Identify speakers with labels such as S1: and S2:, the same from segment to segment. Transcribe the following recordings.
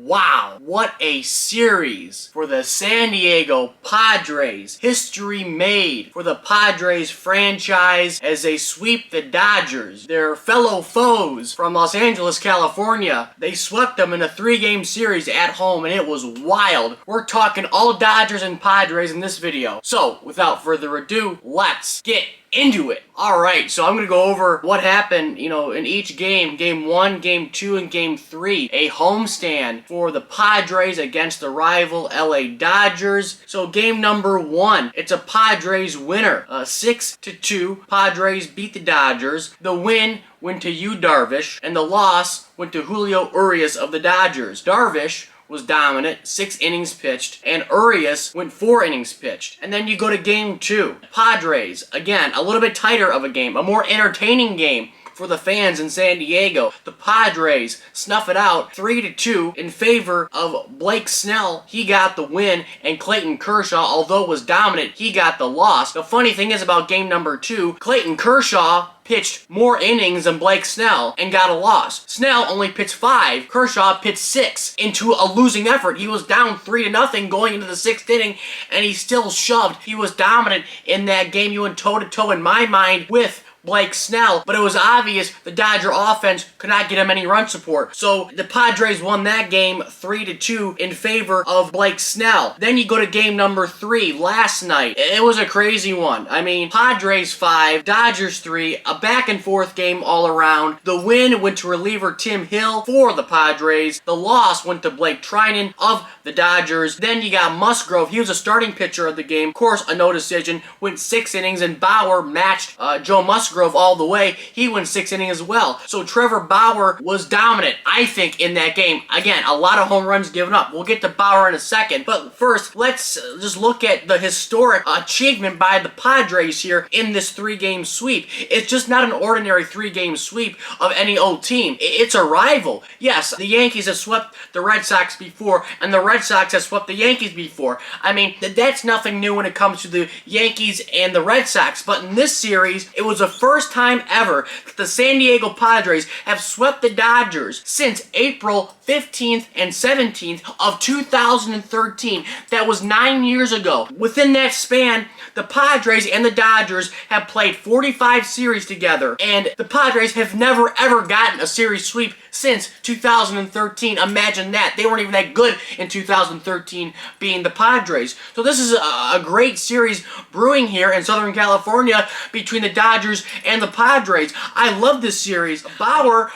S1: Wow, what a series for the San Diego Padres. History made for the Padres franchise as they sweep the Dodgers, their fellow foes from Los Angeles, California. They swept them in a 3-game series at home, and it was wild. We're talking all Dodgers and Padres in this video. So, without further ado, let's get into it. Alright, so I'm going to go over what happened, in each game. Game 1, Game 2, and Game 3. A homestand for the Padres against the rival LA Dodgers. So game number 1, it's a Padres winner. 6-2, Padres beat the Dodgers. The win went to Yu Darvish, and the loss went to Julio Urias of the Dodgers. Darvish was dominant, 6 innings pitched, and Urias went 4 innings pitched. And then you go to game 2. Padres, again, a little bit tighter of a game, a more entertaining game for the fans in San Diego. The Padres snuff it out 3-2 in favor of Blake Snell. He got the win, and Clayton Kershaw, although was dominant, he got the loss. The funny thing is about game number 2, Clayton Kershaw pitched more innings than Blake Snell and got a loss. Snell only pitched 5, Kershaw pitched 6 into a losing effort. He was down 3-0 going into the 6th inning, and he still shoved. He was dominant in that game. He went toe-to-toe in my mind with Blake Snell, but it was obvious the Dodger offense could not get him any run support. So the Padres won that game 3-2 in favor of Blake Snell. Then you go to game number 3 last night. It was a crazy one. I mean, Padres 5, Dodgers 3, a back and forth game all around. The win went to reliever Tim Hill for the Padres. The loss went to Blake Trinan of the Dodgers. Then you got Musgrove. He was a starting pitcher of the game. Of course, a no decision. Went 6 innings, and Bauer matched Joe Musgrove all the way. He went 6 innings as well. So Trevor Bauer was dominant, I think, in that game. Again, a lot of home runs given up. We'll get to Bauer in a second. But first, let's just look at the historic achievement by the Padres here in this 3-game sweep. It's just not an ordinary 3-game sweep of any old team. It's a rival. Yes, the Yankees have swept the Red Sox before, and the Red Sox have swept the Yankees before. I mean, that's nothing new when it comes to the Yankees and the Red Sox. But in this series, it was the first time ever that the San Diego Padres have swept the Dodgers since April 15th and 17th of 2013. That was 9 years ago. Within that span, the Padres and the Dodgers have played 45 series together, and the Padres have never ever gotten a series sweep since 2013. Imagine that. They weren't even that good in 2013, being the Padres. So this is a great series brewing here in Southern California between the Dodgers and the Padres. I love this series. Bauer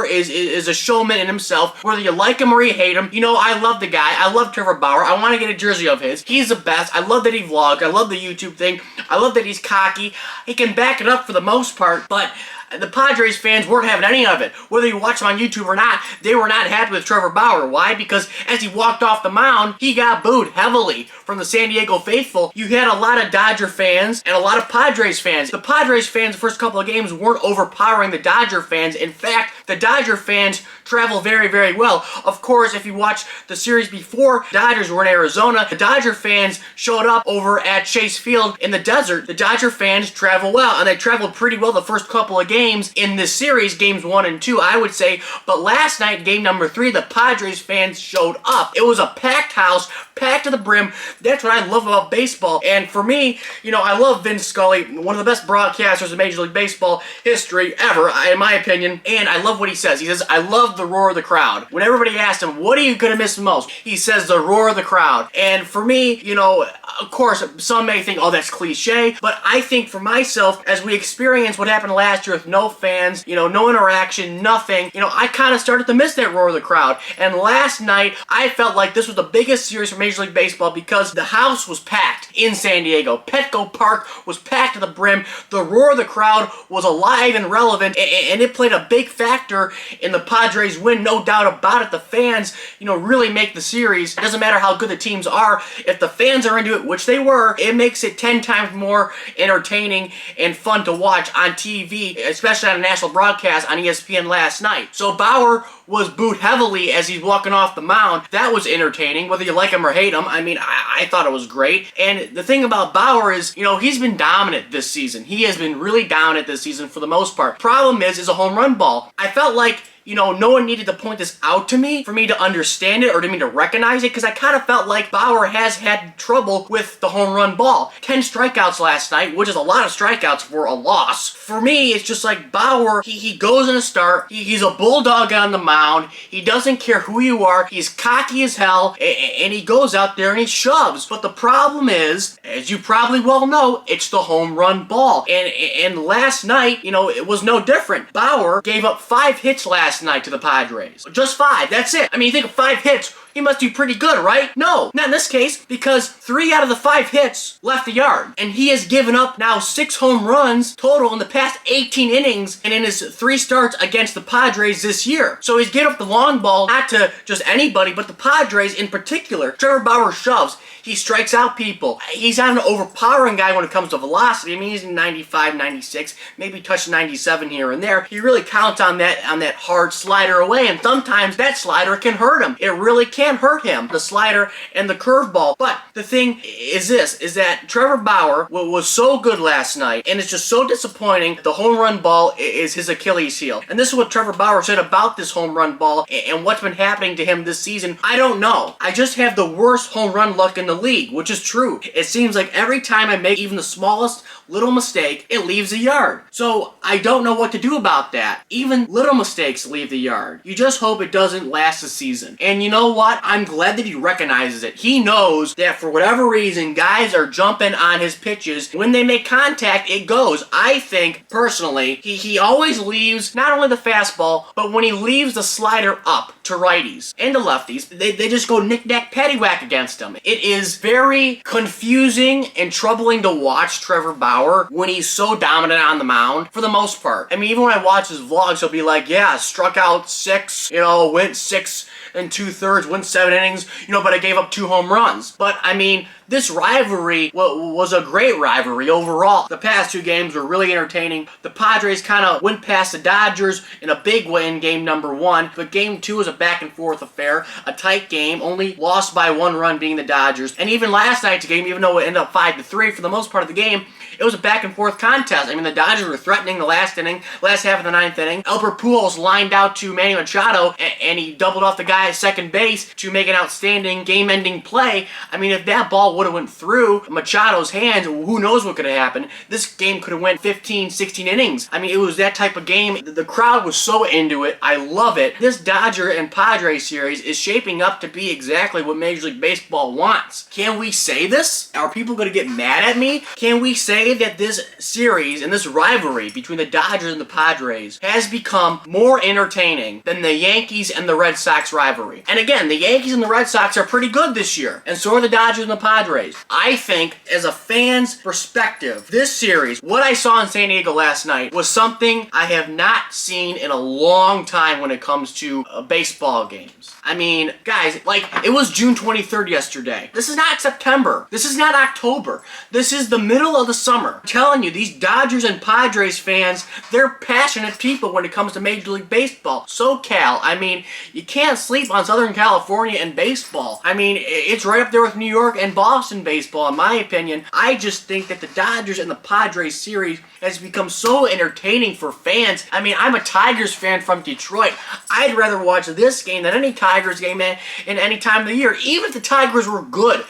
S1: is a showman in himself, whether you like him or you hate him. I love the guy. I love Trevor Bauer. I want to get a jersey of his. He's the best. I love that he vlogs. I love the YouTube thing. I love that he's cocky. He can back it up for the most part, but the Padres fans weren't having any of it. Whether you watch him on YouTube or not, they were not happy with Trevor Bauer. Why? Because as he walked off the mound, he got booed heavily from the San Diego faithful. You had a lot of Dodger fans and a lot of Padres fans. The Padres fans the first couple of games weren't overpowering the Dodger fans. In fact, the Dodger fans travel very, very well. Of course, if you watch the series before, Dodgers were in Arizona. The Dodger fans showed up over at Chase Field in the desert. The Dodger fans travel well, and they traveled pretty well the first couple of games in this series, games 1 and 2, I would say. But last night, game number 3, the Padres fans showed up. It was a packed house, packed to the brim. That's what I love about baseball. And for me, I love Vince Scully, one of the best broadcasters in Major League Baseball history ever, in my opinion. And I love what he says. He says, I love the roar of the crowd. When everybody asked him, what are you going to miss most? He says, the roar of the crowd. And for me, of course, some may think, oh, that's cliche. But I think for myself, as we experience what happened last year with no fans, no interaction, nothing, I kind of started to miss that roar of the crowd. And last night, I felt like this was the biggest series for Major League Baseball because the house was packed in San Diego. Petco Park was packed to the brim. The roar of the crowd was alive and relevant, and it played a big factor in the Padres win, no doubt about it. The fans, really make the series. It doesn't matter how good the teams are. If the fans are into it, which they were, it makes it 10 times more entertaining and fun to watch on TV, especially on a national broadcast on ESPN last night. So Bauer was booed heavily as he's walking off the mound. That was entertaining, whether you like him or hate him. I mean, I thought it was great. And the thing about Bauer is, he's been dominant this season. He has been really dominant this season for the most part. Problem is a home run ball. I felt like no one needed to point this out to me for me to understand it or to me to recognize it, because I kind of felt like Bauer has had trouble with the home run ball. 10 strikeouts last night, which is a lot of strikeouts for a loss. For me, it's just like Bauer, he goes in a start, he's a bulldog on the mound, he doesn't care who you are, he's cocky as hell, and he goes out there and he shoves. But the problem is, as you probably well know, it's the home run ball. And last night, it was no different. Bauer gave up 5 hits last night to the Padres. Just 5, that's it. I mean, you think of 5 hits, he must be pretty good, right? No, not in this case, because 3 out of the 5 hits left the yard. And he has given up now 6 home runs total in the past 18 innings and in his 3 starts against the Padres this year. So he's giving up the long ball, not to just anybody, but the Padres in particular. Trevor Bauer shoves. He strikes out people. He's not an overpowering guy when it comes to velocity. I mean, he's 95, 96, maybe touched 97 here and there. He really counts on that hard slider away, and sometimes that slider can hurt him. It really can hurt him, the slider and the curveball. But the thing is this, is that Trevor Bauer was so good last night, and it's just so disappointing. The home run ball is his Achilles heel. And this is what Trevor Bauer said about this home run ball and what's been happening to him this season. I don't know. I just have the worst home run luck in the league, which is true. It seems like every time I make even the smallest little mistake, it leaves the yard. So I don't know what to do about that. Even little mistakes leave the yard. You just hope it doesn't last a season. And you know what? I'm glad that he recognizes it. He knows that for whatever reason, guys are jumping on his pitches. When they make contact, it goes. I think, personally, he always leaves not only the fastball, but when he leaves the slider up to righties and to lefties, they just go knick-knack paddywhack against him. It is very confusing and troubling to watch Trevor Bauer when he's so dominant on the mound for the most part. I mean, even when I watch his vlogs, he'll be like, yeah, struck out 6, went 6 and 2/3, went 7 innings, but I gave up 2 home runs. But I mean, this rivalry was a great rivalry overall. The past 2 games were really entertaining. The Padres kind of went past the Dodgers in a big way in game number 1, but game 2 was a back and forth affair, a tight game, only lost by 1 run being the Dodgers. And even last night's game, even though it ended up 5-3 for the most part of the game, it was a back and forth contest. I mean, the Dodgers were threatening the last half of the 9th inning. Albert Pujols lined out to Manny Machado, and he doubled off the guy at second base to make an outstanding game-ending play. I mean, if that ball would have went through Machado's hands, who knows what could have happened. This game could have went 15, 16 innings. I mean, it was that type of game. The crowd was so into it. I love it. This Dodger and Padres series is shaping up to be exactly what Major League Baseball wants. Can we say this? Are people going to get mad at me? Can we say that this series and this rivalry between the Dodgers and the Padres has become more entertaining than the Yankees and the Red Sox rivalry? And again, the Yankees and the Red Sox are pretty good this year, and so are the Dodgers and the Padres. I think, as a fan's perspective, this series, what I saw in San Diego last night, was something I have not seen in a long time when it comes to baseball games. I mean, guys, it was June 23rd yesterday. This is not September. This is not October. This is the middle of the summer. I'm telling you, these Dodgers and Padres fans, they're passionate people when it comes to Major League Baseball. SoCal, I mean, you can't sleep on Southern California and baseball. I mean, it's right up there with New York and Boston baseball, in my opinion. I just think that the Dodgers and the Padres series has become so entertaining for fans. I mean, I'm a Tigers fan from Detroit. I'd rather watch this game than any Tigers game in any time of the year. Even if the Tigers were good,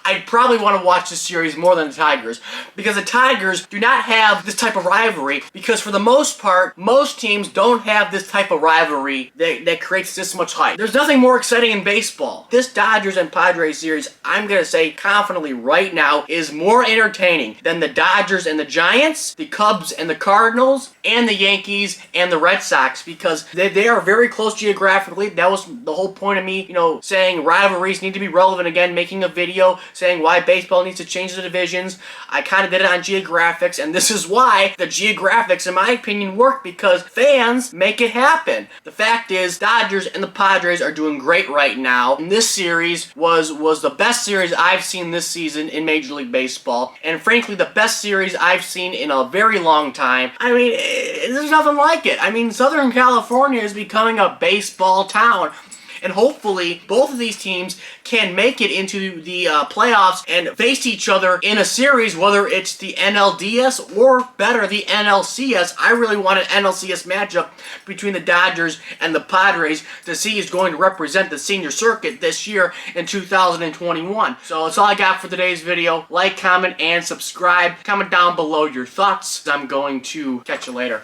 S1: I'd probably want to watch this series more than the Tigers, because the Tigers do not have this type of rivalry, because for the most part, most teams don't have this type of rivalry that creates this much hype. There's nothing more exciting in baseball. This Dodgers and Padres series, I'm going to say confidently right now, is more entertaining than the Dodgers and the Giants, the Cubs and the Cardinals, and the Yankees and the Red Sox, because they are very close geographically. That was the whole point of me, saying rivalries need to be relevant again, making a video saying why baseball needs to change the divisions. I kind of did it on geographics, and this is why the geographics, in my opinion, work, because fans make it happen. The fact is, Dodgers and the Padres are doing great right now, and this series was the best series I've seen this season in Major League Baseball, and frankly, the best series I've seen in a very long time. I mean, there's nothing like it. I mean, Southern California is becoming a baseball town. and hopefully both of these teams can make it into the playoffs and face each other in a series, whether it's the NLDS or better, the NLCS. I really want an NLCS matchup between the Dodgers and the Padres to see who's going to represent the senior circuit this year in 2021. So that's all I got for today's video. Like, comment, and subscribe. Comment down below your thoughts. I'm going to catch you later.